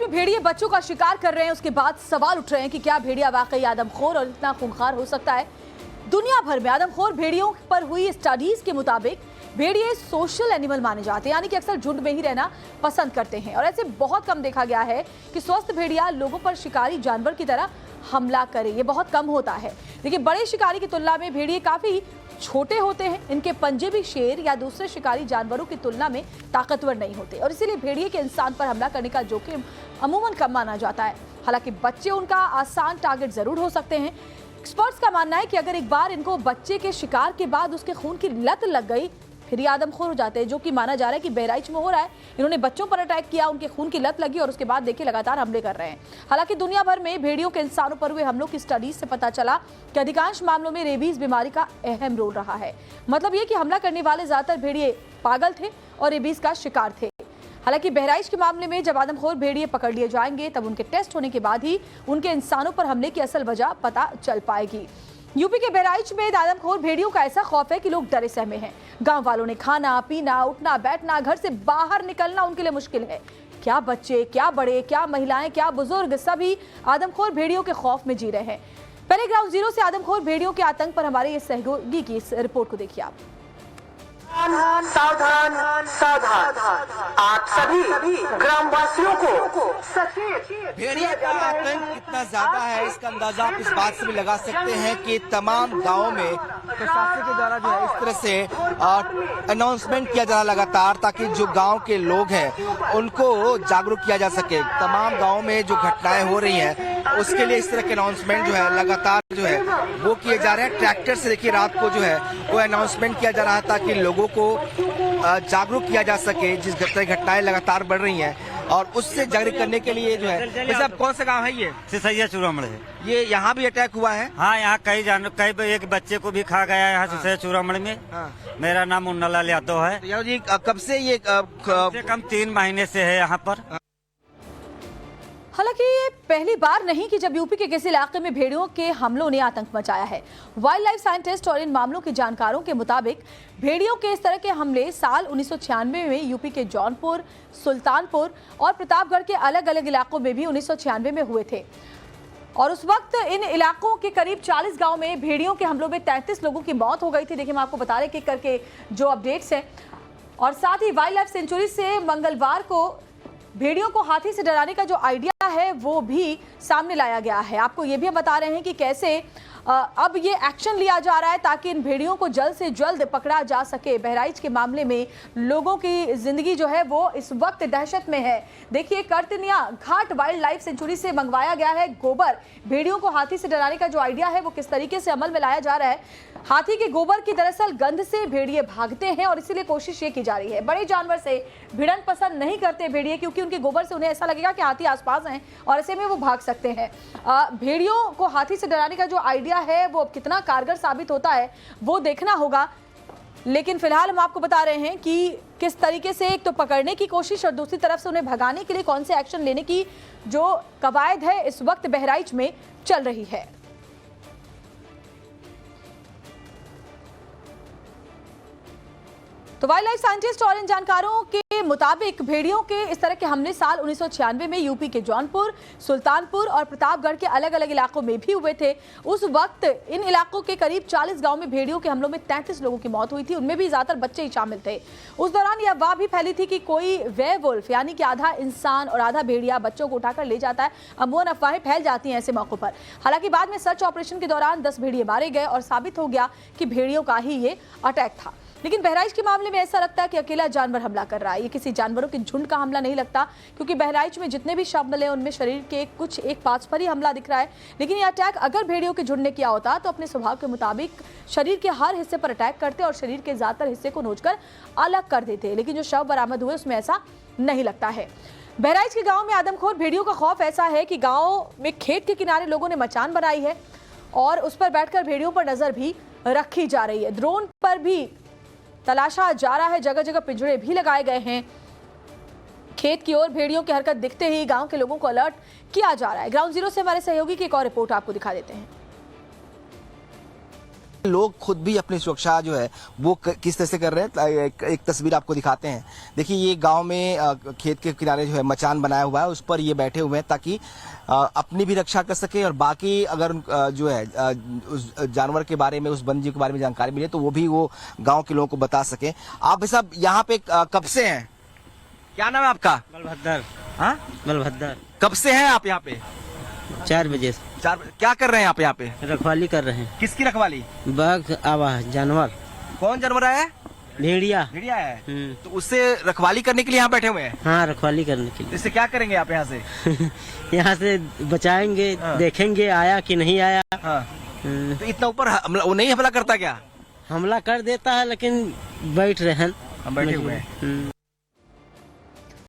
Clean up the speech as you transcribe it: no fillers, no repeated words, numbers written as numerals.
में भेड़िए बच्चों का शिकार कर रहे हैं, उसके बाद सवाल उठ रहे हैं कि क्या भेड़िया वाकई आदमखोर और इतना खूंखार हो सकता है। दुनिया भर में आदमखोर भेड़ियों पर हुई स्टडीज के मुताबिक भेड़िए सोशल एनिमल माने जाते हैं, यानी कि अक्सर झुंड में ही रहना पसंद करते हैं और ऐसे बहुत कम देखा गया है कि स्वस्थ भेड़िया लोगों पर शिकारी जानवर की तरह हमला करे। ये बहुत कम होता है। देखिए, बड़े शिकारी की तुलना में भेड़िए काफी छोटे होते हैं। इनके पंजे भी शेर या दूसरे शिकारी जानवरों की तुलना में ताकतवर नहीं होते और इसीलिए भेड़िए के इंसान पर हमला करने का जोखिम अमूमन कम माना जाता है। हालांकि बच्चे उनका आसान टारगेट जरूर हो सकते हैं। एक्सपर्ट्स का मानना है कि अगर एक बार इनको बच्चे के शिकार के बाद उसके खून की लत लग गई फिर ये आदमखोर हो जाते हैं, जो कि माना जा रहा है कि बहराइच में हो रहा है। इन्होंने बच्चों पर अटैक किया, उनके खून की लत लगी और उसके बाद देखिए लगातार हमले कर रहे हैं। हालांकि दुनिया भर में भेड़ियों के इंसानों पर हुए हमलों की स्टडीज से पता चला कि अधिकांश मामलों में रेबीज बीमारी का अहम रोल रहा है। मतलब ये कि हमला करने वाले ज्यादातर भेड़िए पागल थे और रेबीज का शिकार थे। हालांकि बहराइच के मामले में जब आदमखोर भेड़िए पकड़ लिए जाएंगे तब उनके टेस्ट होने के बाद ही उनके इंसानों पर हमले की असल वजह पता चल पाएगी। यूपी के बहराइच में आदमखोर भेड़ियों का ऐसा खौफ है कि लोग डरे सहमे हैं। गांव वालों ने खाना पीना, उठना बैठना, घर से बाहर निकलना उनके लिए मुश्किल है। क्या बच्चे, क्या बड़े, क्या महिलाएं, क्या बुजुर्ग, सभी आदमखोर भेड़ियों के खौफ में जी रहे हैं। पहले ग्राउंड जीरो से आदमखोर भेड़ियों के आतंक पर हमारे ये सहयोगी की इस रिपोर्ट को देखिए आप। सावधान सावधान, आप सभी ग्रामवासियों को सचेत। भेड़िया का आतंक कितना ज्यादा है इसका अंदाजा आप इस बात से भी लगा सकते हैं कि तमाम गांवों में प्रशासन के द्वारा जो है इस तरह से अनाउंसमेंट किया जा रहा लगातार, ताकि जो गांव के लोग हैं उनको जागरूक किया जा सके। तमाम गांवों में जो घटनाएं हो रही हैं उसके लिए इस तरह के अनाउंसमेंट जो है लगातार जो है वो किए जा रहे हैं। ट्रैक्टर से देखिए रात को जो है वो अनाउंसमेंट किया जा रहा है ताकि लोगों को जागरूक किया जा सके। जिस घटनाएं लगातार बढ़ रही हैं और उससे जागरूक करने के लिए जो है। वैसे अब कौन सा गांव है ये? सिसैया चूरमड़ है। ये यहाँ भी अटैक हुआ है? हाँ, यहाँ कई एक बच्चे को भी खा गया है यहाँ सिसैया चूरमड़ में। मेरा नाम मुन्नालाल यादव है। यादव जी, कब से ये कम से कम 3 महीने से है यहाँ पर। हालांकि ये पहली बार नहीं कि जब यूपी के किसी इलाके में भेड़ियों के हमलों ने आतंक मचाया है। वाइल्ड लाइफ साइंटिस्ट और इन मामलों के जानकारों के मुताबिक भेड़ियों के इस तरह के हमले साल 1996 में यूपी के जौनपुर, सुल्तानपुर और प्रतापगढ़ के अलग अलग इलाकों में भी 1996 में हुए थे और उस वक्त इन इलाकों के करीब 40 गांव में भेड़ियों के हमलों में 33 लोगों की मौत हो गई थी। देखिए, मैं आपको बता रहे कि करके जो अपडेट्स हैं और साथ ही वाइल्ड लाइफ सेंचुरी से मंगलवार को भेड़ियों को हाथी से डराने का जो आइडिया है वो भी सामने लाया गया है। आपको ये भी हम बता रहे हैं कि कैसे अब ये एक्शन लिया जा रहा है ताकि इन भेड़ियों को जल्द से जल्द पकड़ा जा सके। बहराइच के मामले में लोगों की जिंदगी जो है वो इस वक्त दहशत में है। देखिए, कर्तनिया घाट वाइल्ड लाइफ सेंचुरी से मंगवाया गया है गोबर। भेड़ियों को हाथी से डराने का जो आइडिया है वो किस तरीके से अमल में लाया जा रहा है। हाथी के गोबर की दरअसल गंध से भेड़िए भागते हैं और इसीलिए कोशिश ये की जा रही है। बड़े जानवर से भिड़न पसंद नहीं करते भेड़िए, क्योंकि उनके गोबर से उन्हें ऐसा लगेगा कि हाथी आसपास हैं और ऐसे में वो भाग सकते हैं। भेड़ियों को हाथी से डराने का जो आइडिया है वो कितना कारगर साबित होता है वो देखना होगा। लेकिन फिलहाल हम आपको बता रहे हैं कि किस तरीके से एक तो पकड़ने की कोशिश और दूसरी तरफ से उन्हें भगाने के लिए कौन से एक्शन लेने की जो कवायद है इस वक्त बहराइच में चल रही है। तो वाइल्ड लाइफ साइंटिस्ट और इन जानकारों के मुताबिक भेड़ियों के इस तरह के हमले साल 1996 में यूपी के जौनपुर, सुल्तानपुर और प्रतापगढ़ के अलग अलग इलाकों में भी हुए थे। उस वक्त इन इलाकों के करीब 40 गांव में भेड़ियों के हमलों में 33 लोगों की मौत हुई थी। उनमें भी ज्यादातर बच्चे ही शामिल थे। उस दौरान यह अफवाह भी फैली थी कि कोई वेयरवुल्फ यानी कि आधा इंसान और आधा भेड़िया बच्चों को उठाकर ले जाता है। अमूमन अफवाहें फैल जाती हैं ऐसे मौकों पर। हालांकि बाद में सर्च ऑपरेशन के दौरान 10 भेड़िए मारे गए और साबित हो गया कि भेड़ियों का ही ये अटैक था। लेकिन बहराइच के मामले में ऐसा लगता है कि अकेला जानवर हमला कर रहा है। ये किसी जानवरों के झुंड का हमला नहीं लगता, क्योंकि बहराइच में जितने भी शव मिले उनमें शरीर के कुछ एक पार्ट्स पर ही हमला दिख रहा है। लेकिन ये अटैक अगर भेड़ियों के झुंड ने किया होता तो अपने स्वभाव के मुताबिक शरीर के हर हिस्से पर अटैक करते और शरीर के ज्यादातर हिस्से को नोचकर अलग कर देते। लेकिन जो शव बरामद हुए उसमें ऐसा नहीं लगता है। बहराइच के गाँव में आदमखोर भेड़ियों का खौफ ऐसा है कि गाँव में खेत के किनारे लोगों ने मचान बनाई है और उस पर बैठकर भेड़ियों पर नजर भी रखी जा रही है। ड्रोन पर भी तलाशा जा रहा है, जगह जगह पिंजरे भी लगाए गए हैं। खेत की ओर भेड़ियों की हरकत दिखते ही गांव के लोगों को अलर्ट किया जा रहा है। ग्राउंड जीरो से हमारे सहयोगी की एक और रिपोर्ट आपको दिखा देते हैं। लोग खुद भी अपनी सुरक्षा जो है वो किस तरह से कर रहे हैं, एक तस्वीर आपको दिखाते हैं। देखिए ये गांव में खेत के किनारे जो है मचान बनाया हुआ है, उस पर ये बैठे हुए हैं ताकि अपनी भी रक्षा कर सके और बाकी अगर जो है उस जानवर के बारे में, उस वन्यजीव के बारे में जानकारी मिले तो वो गांव के लोगों को बता सके। आप भाई साहब यहाँ पे कब से हैं? क्या नाम है आपका? बलभद्र। हाँ, बलभद्र। कब से हैं आप यहाँ पे? 4 बजे से। क्या कर रहे हैं आप यहाँ पे? रखवाली कर रहे हैं। किसकी रखवाली? बाघ आवा है, जानवर। कौन जानवर आया है? भेड़िया। भेड़िया है। तो उससे रखवाली करने के लिए यहाँ बैठे हुए हैं? हाँ, रखवाली करने के लिए। इससे क्या करेंगे आप यहाँ से? यहाँ से बचाएंगे, देखेंगे आया कि नहीं आया। हाँ। तो इतना ऊपर वो नहीं हमला करता क्या? हमला कर देता है लेकिन बैठ रहे हैं। हम बैठे हुए हैं।